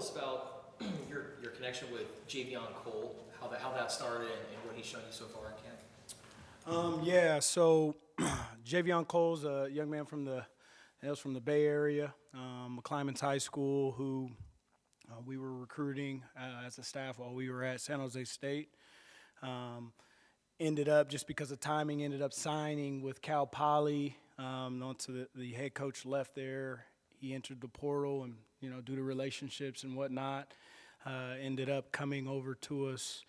us about your connection with Javion Cole, how that started, and what he's shown you so far in camp. So Javion Cole's a young man from the Bay Area, McClymonds High School, who we were recruiting as a staff while we were at San Jose State. Ended up, just because of timing, ended up signing with Cal Poly. Once the head coach left there, he entered the portal, and due to relationships and whatnot, ended up coming over to us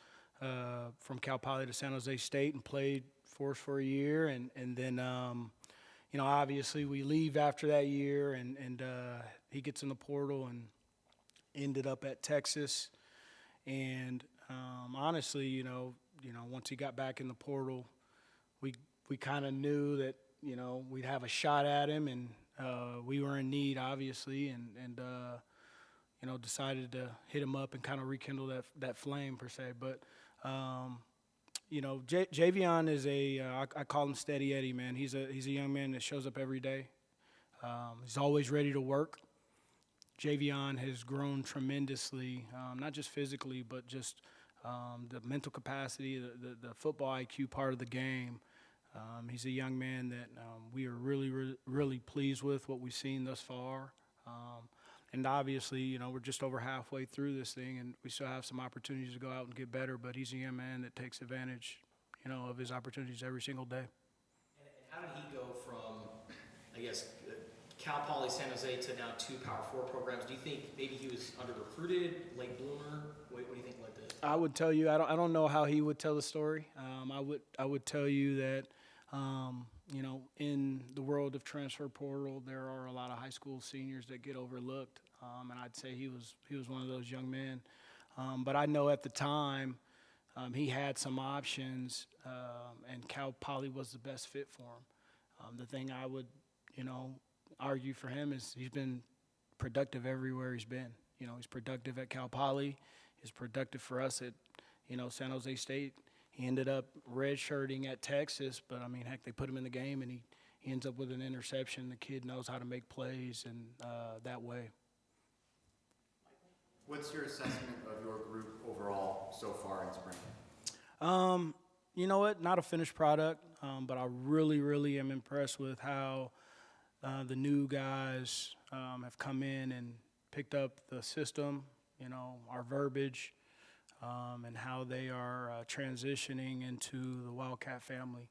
from Cal Poly to San Jose State and played for us for a year, and then obviously we leave after that year, and he gets in the portal and ended up at Texas, and honestly, once he got back in the portal, we kind of knew that we'd have a shot at him, and we were in need, obviously, and decided to hit him up and kind of rekindle that flame per se. But Javion is I call him Steady Eddie, man. He's a young man that shows up every day. He's always ready to work. Javion has grown tremendously, not just physically, but just the mental capacity, the football IQ part of the game. He's a young man that we are really pleased with what we've seen thus far. And obviously, we're just over halfway through this thing, and we still have some opportunities to go out and get better, but he's a young man that takes advantage, of his opportunities every single day. And how did he go from, I guess, Cal Poly San Jose to now 2 Power 4 programs? Do you think maybe he was under-recruited, late bloomer? What do you think led to? I would tell you, I don't know how he would tell the story. I would tell you that, in the world of transfer portal, there are a lot of high school seniors that get overlooked, and I'd say he was one of those young men. But I know at the time he had some options, and Cal Poly was the best fit for him. The thing I would, argue for him is he's been productive everywhere he's been. He's productive at Cal Poly. He's productive for us at, San Jose State. He ended up redshirting at Texas, but, heck, they put him in the game, and he ends up with an interception. The kid knows how to make plays, and that way. What's your assessment of your group overall so far in spring? You know what? Not a finished product, but I really am impressed with how the new guys have come in and picked up the system, our verbiage, and how they are transitioning into the Wildcat family.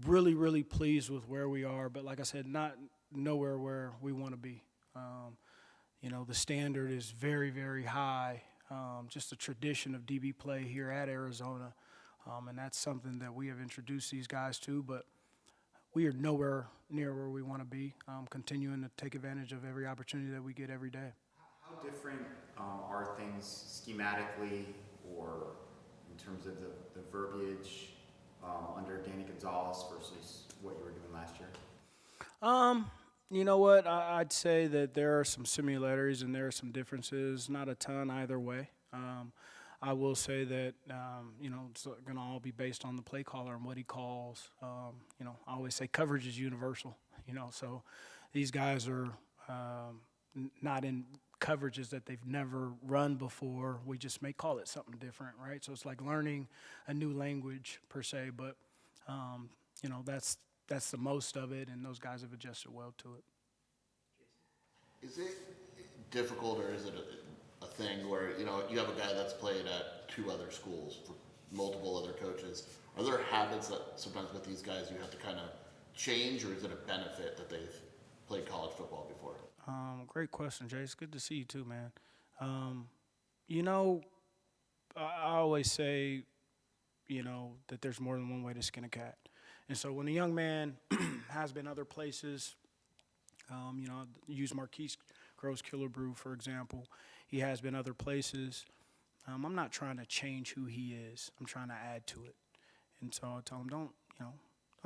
Really pleased with where we are, but like I said, not nowhere where we want to be. The standard is very high, just a tradition of DB play here at Arizona, and that's something that we have introduced these guys to, but we are nowhere near where we want to be, continuing to take advantage of every opportunity that we get every day. How different are things schematically or in terms of the verbiage under Danny Gonzalez versus what you were doing last year? You know what? I'd say that there are some similarities and there are some differences, not a ton either way. I will say that, it's going to all be based on the play caller and what he calls. I always say coverage is universal, so these guys are not in coverages that they've never run before. We just may call it something different, right? So it's like learning a new language per se, but, that's the most of it, and those guys have adjusted well to it. Is it difficult, or is it a thing where, you have a guy that's played at 2 other schools for multiple other coaches? Are there habits that sometimes with these guys you have to kind of change, or is it a benefit that they've played college football before? Great question, Jay. It's good to see you too, man. I always say, that there's more than one way to skin a cat. And so when a young man has been other places, use Marquise Groves Killer Brew, for example. He has been other places. I'm not trying to change who he is. I'm trying to add to it. And so I tell him, don't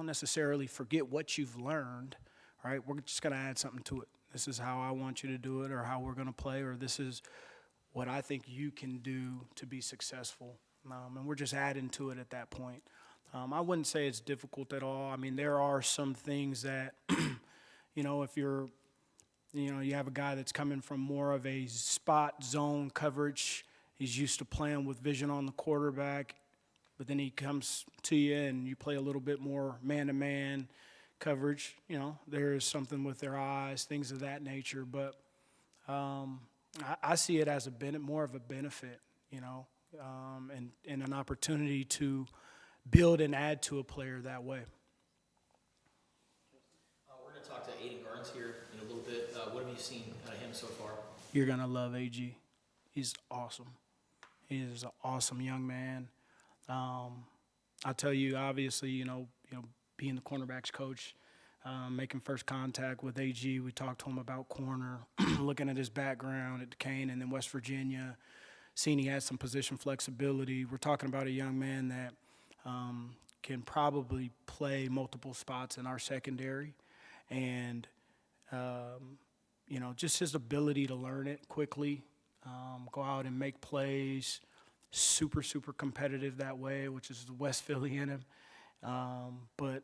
necessarily forget what you've learned, right? We're just going to add something to it. This is how I want you to do it, or how we're going to play, or this is what I think you can do to be successful. And we're just adding to it at that point. I wouldn't say it's difficult at all. There are some things that, if you're You have a guy that's coming from more of a spot zone coverage. He's used to playing with vision on the quarterback, but then he comes to you and you play a little bit more man-to-man coverage. There is something with their eyes, things of that nature. But I see it as more of a benefit, and an opportunity to build and add to a player that way. We're going to talk to Aiden Garnes here in a little bit. What have you seen out of him so far? You're going to love AG. He's awesome. He is an awesome young man. I tell you, obviously, being the cornerbacks coach, making first contact with AG, we talked to him about corner, looking at his background at Duquesne and then West Virginia, seeing he has some position flexibility. We're talking about a young man that can probably play multiple spots in our secondary. And, just his ability to learn it quickly, go out and make plays, super, super competitive that way, which is the West Philly in him. But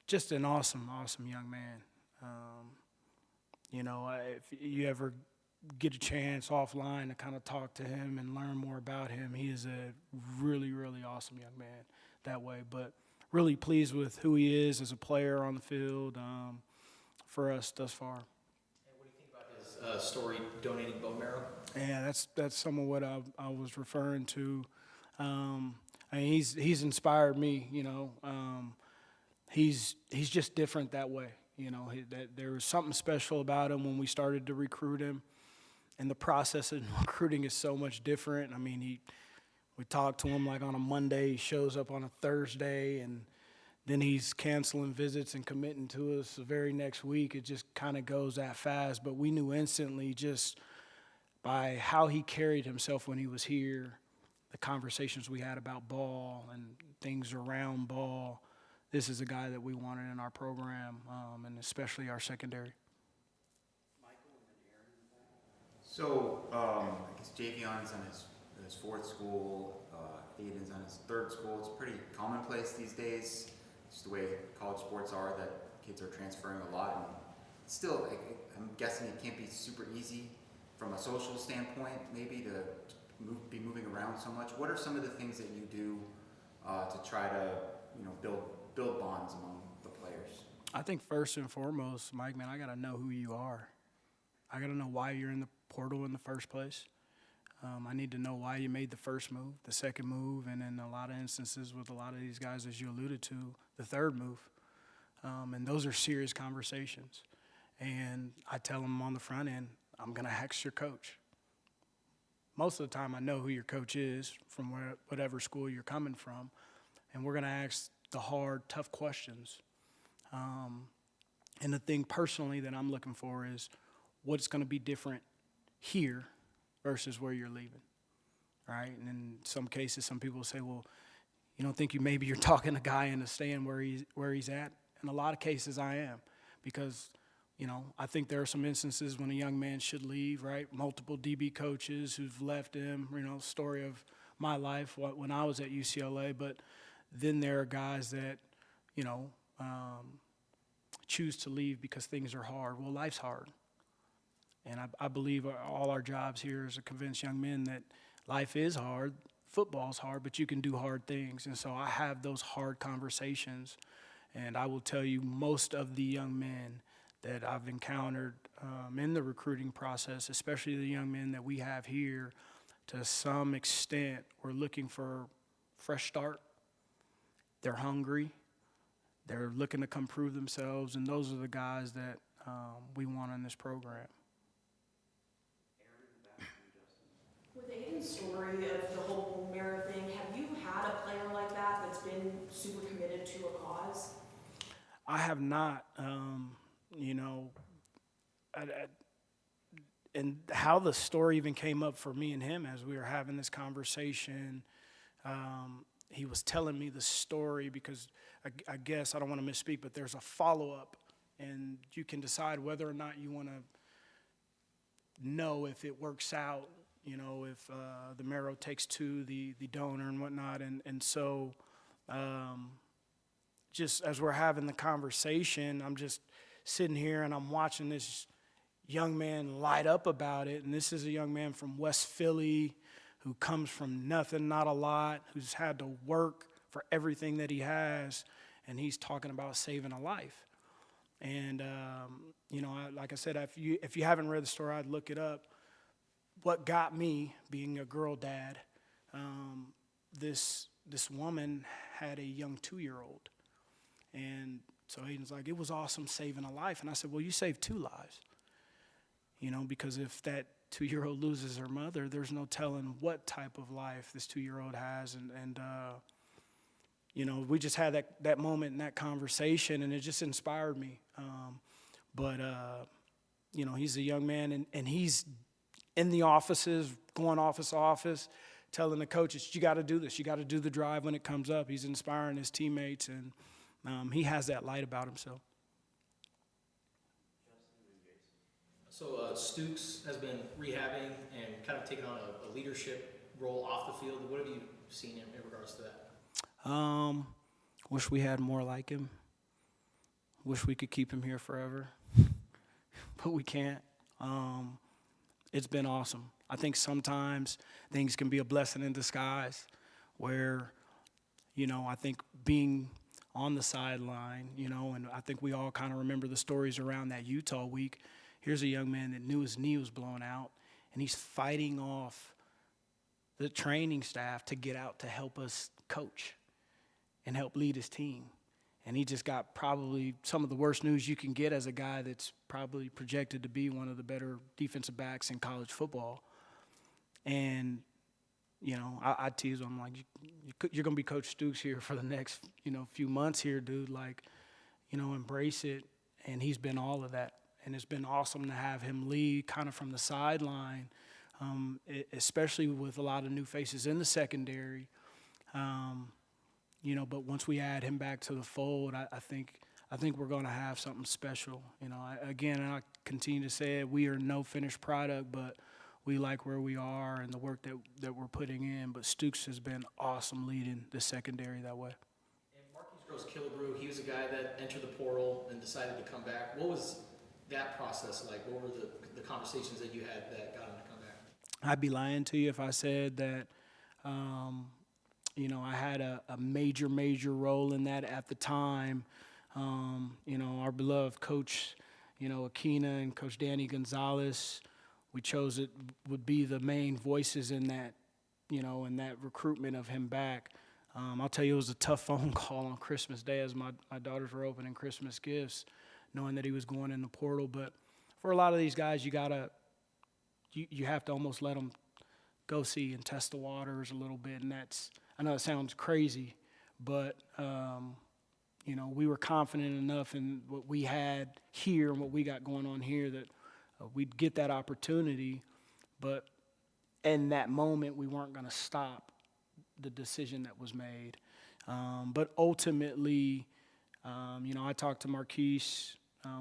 just an awesome, awesome young man. If you ever get a chance offline to kind of talk to him and learn more about him, he is a really, really awesome young man that way. But really pleased with who he is as a player on the field for us thus far. And what do you think about his story donating bone marrow? Yeah, that's some of what I was referring to. He's inspired me. He's just different that way. There was something special about him when we started to recruit him, and the process of recruiting is so much different. We talked to him like on a Monday, he shows up on a Thursday, and then he's canceling visits and committing to us the very next week. It just kind of goes that fast. But we knew instantly just by how he carried himself when he was here, the conversations we had about ball and things around ball, this is a guy that we wanted in our program, and especially our secondary. So, I guess Javion's on his fourth school, Aiden's on his third school. It's pretty commonplace these days, just the way college sports are, that kids are transferring a lot. And still, I'm guessing it can't be super easy from a social standpoint, maybe to be moving around so much. What are some of the things that you do to try to, build bonds among the players? I think first and foremost, Mike, man, I got to know who you are. I got to know why you're in the portal in the first place. I need to know why you made the first move, the second move, and in a lot of instances with a lot of these guys, as you alluded to, the third move. And those are serious conversations. And I tell them on the front end, I'm going to ask your coach. Most of the time I know who your coach is from whatever school you're coming from, and we're going to ask the hard, tough questions. And the thing personally that I'm looking for is what's going to be different here versus where you're leaving, right? And in some cases, some people say, well, you don't think maybe you're talking a guy into staying where he's at? In a lot of cases, I am, because I think there are some instances when a young man should leave, right? Multiple DB coaches who've left him, story of my life when I was at UCLA. But then there are guys that, choose to leave because things are hard. Well, life's hard. And I believe all our jobs here is to convince young men that life is hard, football's hard, but you can do hard things. And so I have those hard conversations. And I will tell you, most of the young men that I've encountered in the recruiting process, especially the young men that we have here, to some extent, we're looking for fresh start. They're hungry. They're looking to come prove themselves, and those are the guys that we want in this program. With Aiden's story of the whole Mara thing, have you had a player like that that's been super committed to a cause? I have not. And how the story even came up for me and him as we were having this conversation, he was telling me the story because I guess, I don't want to misspeak, but there's a follow-up, and you can decide whether or not you want to know if it works out, if the marrow takes to the donor and whatnot. And so just as we're having the conversation, I'm just sitting here and I'm watching this young man light up about it. And this is a young man from West Philly who comes from nothing, not a lot, who's had to work for everything that he has, and he's talking about saving a life. And, like I said, if you haven't read the story, I'd look it up. What got me, being a girl dad, this woman had a young 2-year-old. And so Aiden's like, it was awesome saving a life. And I said, well, you saved 2 lives. Because if that 2-year-old loses her mother, there's no telling what type of life this 2-year-old has. And we just had that moment and that conversation, and it just inspired me. He's a young man, and he's in the offices, going office to office, telling the coaches, you got to do this. You got to do the drive when it comes up. He's inspiring his teammates, and he has that light about himself. So Stooks has been rehabbing and kind of taking on a leadership role off the field. What have you seen in regards to that? Wish we had more like him. Wish we could keep him here forever, but we can't. It's been awesome. I think sometimes things can be a blessing in disguise where, I think being on the sideline, and I think we all kind of remember the stories around that Utah week. Here's a young man that knew his knee was blown out, and he's fighting off the training staff to get out to help us coach and help lead his team. And he just got probably some of the worst news you can get as a guy that's probably projected to be one of the better defensive backs in college football. And, I tease him, like, you're going to be Coach Stooks here for the next, few months here, dude. Like, embrace it. And he's been all of that. And it's been awesome to have him lead kind of from the sideline, especially with a lot of new faces in the secondary. But once we add him back to the fold, I think we're going to have something special. I continue to say it, we are no finished product, but we like where we are and the work that we're putting in. But Stooks has been awesome leading the secondary that way. And Marquise Gross-Killebrew, he was a guy that entered the portal and decided to come back. What was that process like? What were the conversations that you had that got him to come back? I'd be lying to you if I said that, I had a major role in that at the time. Our beloved coach, Akina and Coach Danny Gonzalez, we chose it would be the main voices in that, in that recruitment of him back. I'll tell you, it was a tough phone call on Christmas Day as my daughters were opening Christmas gifts, knowing that he was going in the portal. But for a lot of these guys, you have to almost let them go see and test the waters a little bit. And I know it sounds crazy, but, we were confident enough in what we had here and what we got going on here that we'd get that opportunity. But in that moment, we weren't going to stop the decision that was made. But ultimately, I talked to Marquise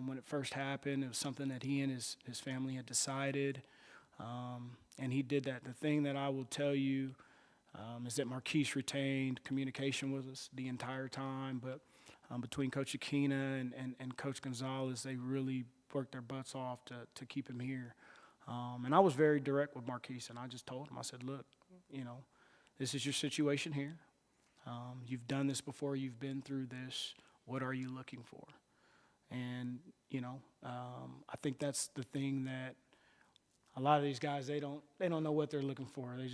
when it first happened. It was something that he and his family had decided, and he did that. The thing that I will tell you is that Marquise retained communication with us the entire time, but between Coach Akina and Coach Gonzalez, they really worked their butts off to keep him here. And I was very direct with Marquise, and I just told him, I said, look, this is your situation here. You've done this before. You've been through this. What are you looking for? And, I think that's the thing that a lot of these guys, they don't know what they're looking for. They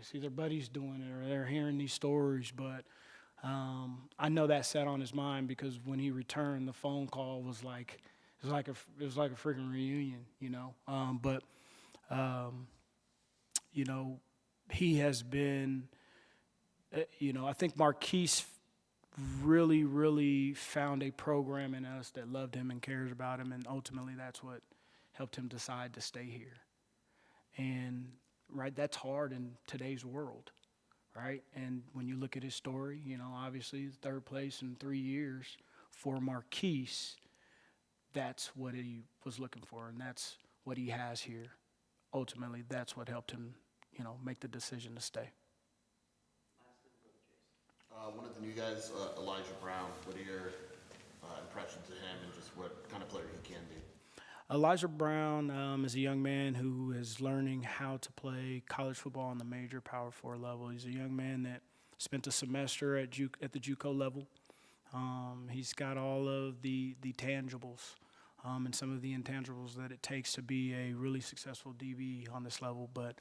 see their buddies doing it, or they're hearing these stories. But I know that sat on his mind, because when he returned, the phone call was like, it was like a freaking reunion, he has been, I think Marquise really found a program in us that loved him and cares about him, and ultimately that's what helped him decide to stay here. And, right, that's hard in today's world, right? And when you look at his story, obviously third place in 3 years for Marquise, that's what he was looking for, and that's what he has here. Ultimately, that's what helped him, make the decision to stay. One of the new guys, Elijah Brown, what are your impressions of him and just what kind of player he can be? Elijah Brown is a young man who is learning how to play college football on the major Power 4 level. He's a young man that spent a semester at the JUCO level. He's got all of the tangibles and some of the intangibles that it takes to be a really successful DB on this level, but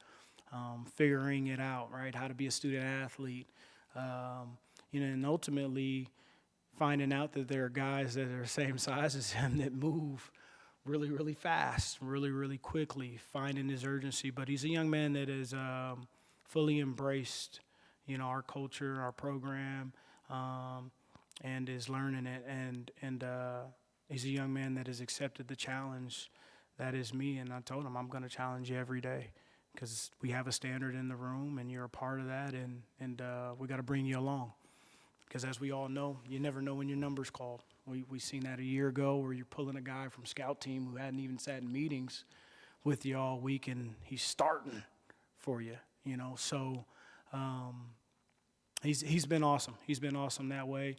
figuring it out, right, how to be a student athlete, and ultimately finding out that there are guys that are the same size as him that move really, really fast, really, really quickly, finding his urgency. But he's a young man that has fully embraced, our culture, our program, and is learning it. And he's a young man that has accepted the challenge that is me. And I told him, I'm going to challenge you every day because we have a standard in the room, and you're a part of that, and we got to bring you along. Because as we all know, you never know when your number's called. We seen that a year ago where you're pulling a guy from scout team who hadn't even sat in meetings with you all week, and he's starting for you, So he's been awesome. He's been awesome that way.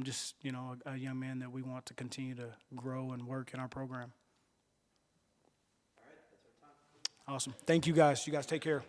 Just, a young man that we want to continue to grow and work in our program. All right, that's our time. Awesome. Thank you guys. You guys take care.